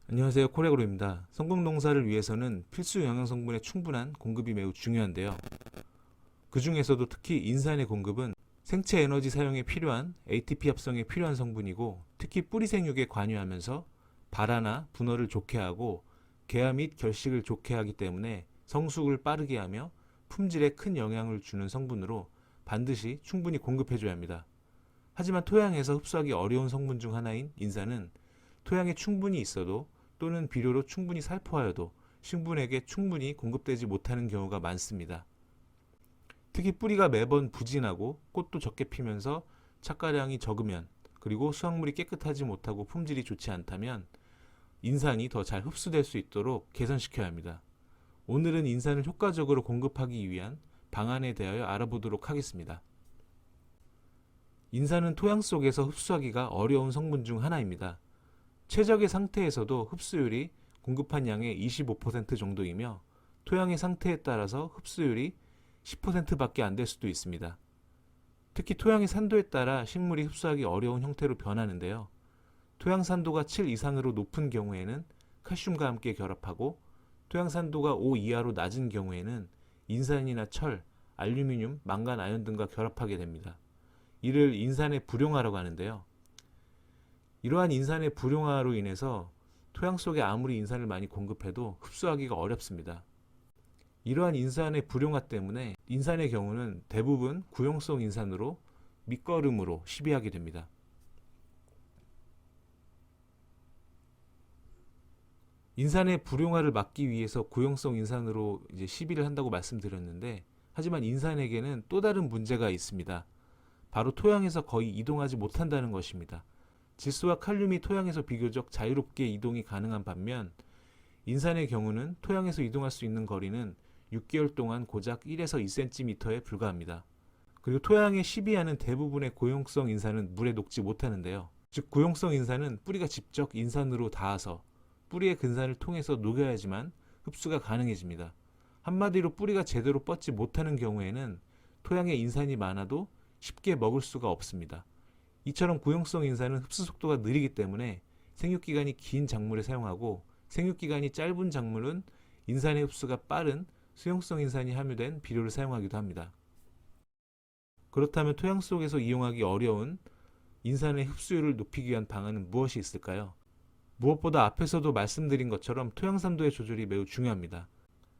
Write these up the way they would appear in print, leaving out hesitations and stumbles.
안녕하세요, 코레그로입니다. 성공농사를 위해서는 필수 영양성분의 충분한 공급이 매우 중요한데요. 그 중에서도 특히 인산의 공급은 생체 에너지 사용에 필요한 ATP 합성에 필요한 성분이고, 특히 뿌리 생육에 관여하면서 발화나 분화를 좋게 하고 개화 및 결식을 좋게 하기 때문에 성숙을 빠르게 하며 품질에 큰 영향을 주는 성분으로 반드시 충분히 공급해줘야 합니다. 하지만 토양에서 흡수하기 어려운 성분 중 하나인 인산은 토양에 충분히 있어도 또는 비료로 충분히 살포하여도 식물에게 충분히 공급되지 못하는 경우가 많습니다. 특히 뿌리가 매번 부진하고 꽃도 적게 피면서 착과량이 적으면, 그리고 수확물이 깨끗하지 못하고 품질이 좋지 않다면 인산이 더 잘 흡수될 수 있도록 개선시켜야 합니다. 오늘은 인산을 효과적으로 공급하기 위한 방안에 대하여 알아보도록 하겠습니다. 인산은 토양 속에서 흡수하기가 어려운 성분 중 하나입니다. 최적의 상태에서도 흡수율이 공급한 양의 25% 정도이며, 토양의 상태에 따라서 흡수율이 10%밖에 안 될 수도 있습니다. 특히 토양의 산도에 따라 식물이 흡수하기 어려운 형태로 변하는데요. 토양 산도가 7 이상으로 높은 경우에는 칼슘과 함께 결합하고, 토양 산도가 5 이하로 낮은 경우에는 인산이나 철, 알루미늄, 망간, 아연 등과 결합하게 됩니다. 이를 인산의 불용화라고 하는데요. 이러한 인산의 불용화로 인해서 토양 속에 아무리 인산을 많이 공급해도 흡수하기가 어렵습니다. 이러한 인산의 불용화 때문에 인산의 경우는 대부분 구용성 인산으로 밑거름으로 시비하게 됩니다. 인산의 불용화를 막기 위해서 구용성 인산으로 시비를 한다고 말씀드렸는데, 하지만 인산에게는 또 다른 문제가 있습니다. 바로 토양에서 거의 이동하지 못한다는 것입니다. 질소와 칼륨이 토양에서 비교적 자유롭게 이동이 가능한 반면, 인산의 경우는 토양에서 이동할 수 있는 거리는 6개월 동안 고작 1에서 2cm에 불과합니다. 그리고 토양에 시비하는 대부분의 고용성 인산은 물에 녹지 못하는데요. 즉, 고용성 인산은 뿌리가 직접 인산으로 닿아서 뿌리의 근산을 통해서 녹여야지만 흡수가 가능해집니다. 한마디로 뿌리가 제대로 뻗지 못하는 경우에는 토양에 인산이 많아도 쉽게 먹을 수가 없습니다. 이처럼 구용성 인산은 흡수 속도가 느리기 때문에 생육기간이 긴 작물에 사용하고, 생육기간이 짧은 작물은 인산의 흡수가 빠른 수용성 인산이 함유된 비료를 사용하기도 합니다. 그렇다면 토양 속에서 이용하기 어려운 인산의 흡수율을 높이기 위한 방안은 무엇이 있을까요? 무엇보다 앞에서도 말씀드린 것처럼 토양 산도의 조절이 매우 중요합니다.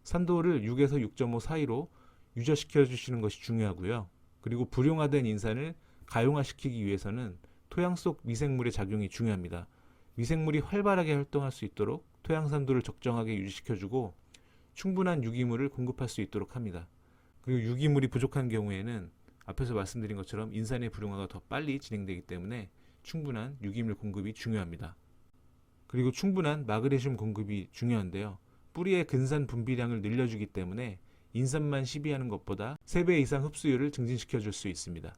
산도를 6에서 6.5 사이로 유지시켜 주시는 것이 중요하고요. 그리고 불용화된 인산을 가용화시키기 위해서는 토양 속 미생물의 작용이 중요합니다. 미생물이 활발하게 활동할 수 있도록 토양 산도를 적정하게 유지시켜주고 충분한 유기물을 공급할 수 있도록 합니다. 그리고 유기물이 부족한 경우에는 앞에서 말씀드린 것처럼 인산의 불용화가 더 빨리 진행되기 때문에 충분한 유기물 공급이 중요합니다. 그리고 충분한 마그네슘 공급이 중요한데요. 뿌리의 근산 분비량을 늘려주기 때문에 인산만 시비하는 것보다 3배 이상 흡수율을 증진시켜 줄 수 있습니다.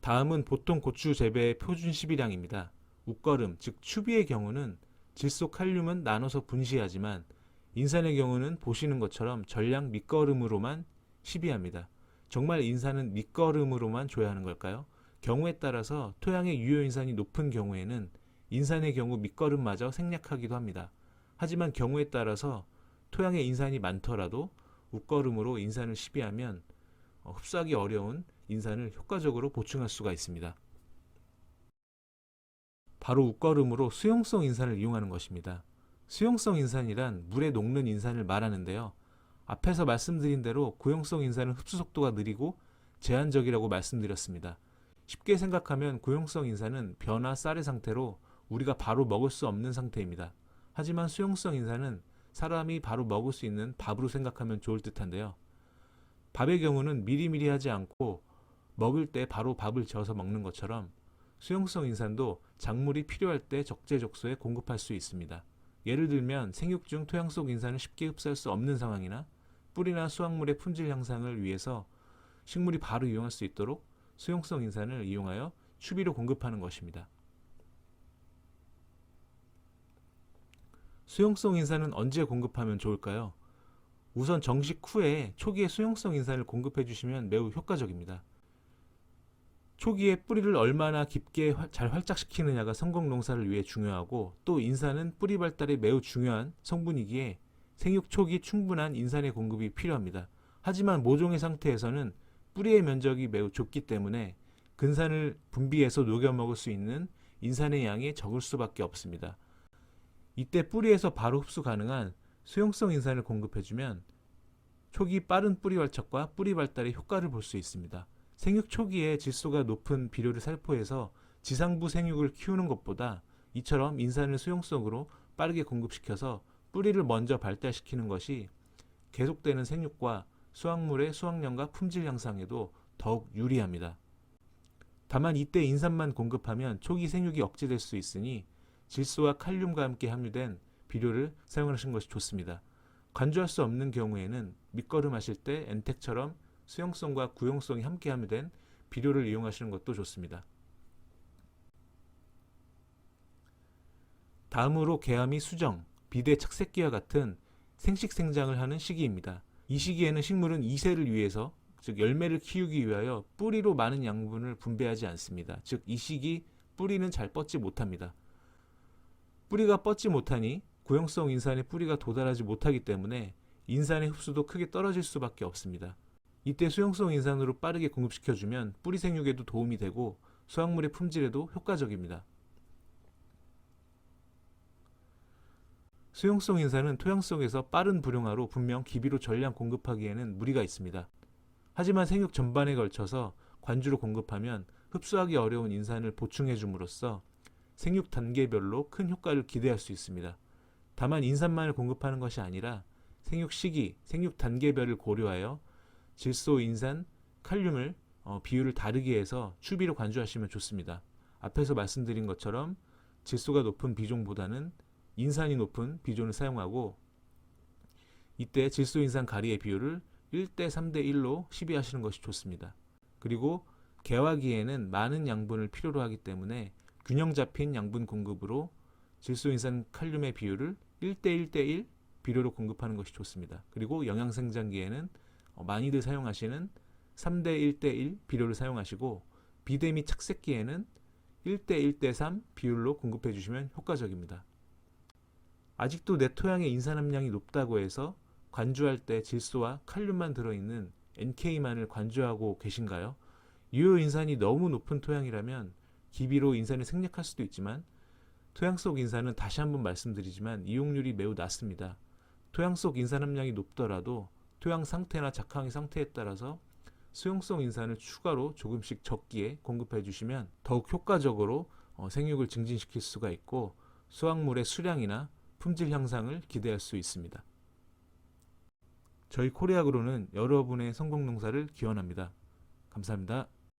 다음은 보통 고추 재배의 표준 시비량입니다. 웃거름, 즉 추비의 경우는 질소 칼륨은 나눠서 분시하지만, 인산의 경우는 보시는 것처럼 전량 밑거름으로만 시비합니다. 정말 인산은 밑거름으로만 줘야 하는 걸까요? 경우에 따라서 토양의 유효인산이 높은 경우에는 인산의 경우 밑거름마저 생략하기도 합니다. 하지만 경우에 따라서 토양에 인산이 많더라도 웃거름으로 인산을 시비하면 흡수하기 어려운 인산을 효과적으로 보충할 수가 있습니다. 바로 웃거름으로 수용성 인산을 이용하는 것입니다. 수용성 인산이란 물에 녹는 인산을 말하는데요. 앞에서 말씀드린 대로 고용성 인산은 흡수 속도가 느리고 제한적이라고 말씀드렸습니다. 쉽게 생각하면 고용성 인산은 벼나 쌀의 상태로 우리가 바로 먹을 수 없는 상태입니다. 하지만 수용성 인산은 사람이 바로 먹을 수 있는 밥으로 생각하면 좋을 듯한데요. 밥의 경우는 미리미리 하지 않고 먹을 때 바로 밥을 지어서 먹는 것처럼 수용성 인산도 작물이 필요할 때 적재적소에 공급할 수 있습니다. 예를 들면 생육 중 토양 속 인산을 쉽게 흡수할 수 없는 상황이나 뿌리나 수확물의 품질 향상을 위해서 식물이 바로 이용할 수 있도록 수용성 인산을 이용하여 추비로 공급하는 것입니다. 수용성 인산은 언제 공급하면 좋을까요? 우선 정식 후에 초기에 수용성 인산을 공급해 주시면 매우 효과적입니다. 초기에 뿌리를 얼마나 깊게 잘 활짝시키느냐가 성공 농사를 위해 중요하고, 또 인산은 뿌리 발달에 매우 중요한 성분이기에 생육 초기 충분한 인산의 공급이 필요합니다. 하지만 모종의 상태에서는 뿌리의 면적이 매우 좁기 때문에 근산을 분비해서 녹여 먹을 수 있는 인산의 양이 적을 수밖에 없습니다. 이때 뿌리에서 바로 흡수 가능한 수용성 인산을 공급해주면 초기 빠른 뿌리 활착과 뿌리 발달의 효과를 볼 수 있습니다. 생육 초기에 질소가 높은 비료를 살포해서 지상부 생육을 키우는 것보다 이처럼 인산을 수용성으로 빠르게 공급시켜서 뿌리를 먼저 발달시키는 것이 계속되는 생육과 수확물의 수확량과 품질 향상에도 더욱 유리합니다. 다만 이때 인산만 공급하면 초기 생육이 억제될 수 있으니 질소와 칼륨과 함께 함유된 비료를 사용하시는 것이 좋습니다. 관주할 수 없는 경우에는 밑거름 하실 때 엔텍처럼 수용성과 구용성이 함께 함유된 비료를 이용하시는 것도 좋습니다. 다음으로 개화미 수정, 비대 착색기와 같은 생식생장을 하는 시기입니다. 이 시기에는 식물은 이세를 위해서, 즉 열매를 키우기 위하여 뿌리로 많은 양분을 분배하지 않습니다. 즉 이 시기 뿌리는 잘 뻗지 못합니다. 뿌리가 뻗지 못하니 구용성 인산의 뿌리가 도달하지 못하기 때문에 인산의 흡수도 크게 떨어질 수밖에 없습니다. 이때 수용성 인산으로 빠르게 공급시켜주면 뿌리 생육에도 도움이 되고 수확물의 품질에도 효과적입니다. 수용성 인산은 토양 속에서 빠른 불용화로 분명 기비로 전량 공급하기에는 무리가 있습니다. 하지만 생육 전반에 걸쳐서 관주로 공급하면 흡수하기 어려운 인산을 보충해 줌으로써 생육 단계별로 큰 효과를 기대할 수 있습니다. 다만 인산만을 공급하는 것이 아니라 생육 시기, 생육 단계별을 고려하여 질소, 인산, 칼륨을 비율을 다르게 해서 추비로 관주하시면 좋습니다. 앞에서 말씀드린 것처럼 질소가 높은 비종보다는 인산이 높은 비종을 사용하고, 이때 질소, 인산, 가리의 비율을 1대 3대 1로 시비하시는 것이 좋습니다. 그리고 개화기에는 많은 양분을 필요로 하기 때문에 균형 잡힌 양분 공급으로 질소, 인산, 칼륨의 비율을 1대 1대 1 비료로 공급하는 것이 좋습니다. 그리고 영양생장기에는 많이들 사용하시는 3대 1대 1 비료를 사용하시고, 비대 및 착색기에는 1대 1대 3 비율로 공급해 주시면 효과적입니다. 아직도 내 토양의 인산 함량이 높다고 해서 관주할 때 질소와 칼륨만 들어있는 NK만을 관주하고 계신가요? 유효 인산이 너무 높은 토양이라면 기비로 인산을 생략할 수도 있지만, 토양 속 인산은 다시 한번 말씀드리지만 이용률이 매우 낮습니다. 토양 속 인산 함량이 높더라도 토양 상태나 작황의 상태에 따라서 수용성 인산을 추가로 조금씩 적기에 공급해 주시면 더욱 효과적으로 생육을 증진시킬 수가 있고 수확물의 수량이나 품질 향상을 기대할 수 있습니다. 저희 코리아그로는 여러분의 성공 농사를 기원합니다. 감사합니다.